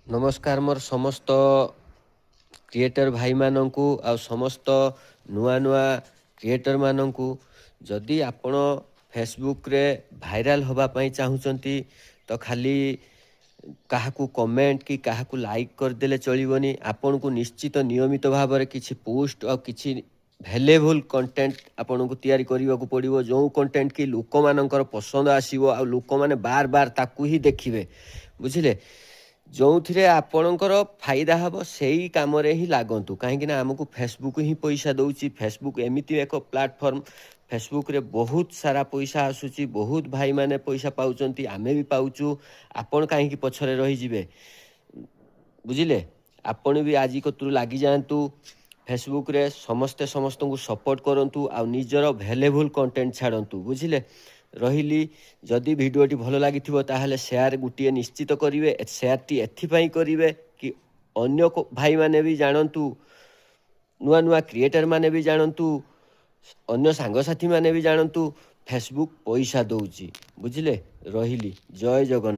नमस्कार मोर समस्त क्रिएटर भाई मानू आ समस्त नुआ नुआ क्रिएटर मानू जदि आपण फेसबुक रे भाइराल होगापाई चाहूँगी तो खाली काहाकू कमेंट कि काहाकू लाइक करदेले चलबनी। आपन को निश्चित नियमित भाव में किसी पोस्ट और किसी भैल्युएबल कंटेंट आपन को तैयारी करने को पड़ो जो कंटेंट कि लोक मानकर पसंद आसो आ लोक मैंने बार बार ताकू ही देखिए बुझिले। जो थे आपणकर फायदा हम से ही कम ही लागतु कहीं आमको फेसबुक ही पैसा दौची। फेसबुक एमती एक प्लाटफर्म फेसबुक रे बहुत सारा पैसा आसूची बहुत भाई माने पैसा पाउचंती आमे भी पाउचु। आपण कहीं पछरे रही जिवे बुझिले। आपण भी आज कतु लगी जातु फेसबुक रे समस्ते समस्त को सपोर्ट करंतु आ निजर भैल्युएबल कंटेंट छाड़तु बुझिले। रही जदि भिडियोटी भल लगी ताहले शेयर गोटे निश्चित करेंगे। शेयरटी एथिपाई करेंगे कि अन्य भाई माने भी जानतु नुआ नुआ क्रिएटर माने भी जानतु अन्य सांगसाथी माने भी जानतु फेसबुक पैसा दौची बुझिले। रही जय जगन्नाथ।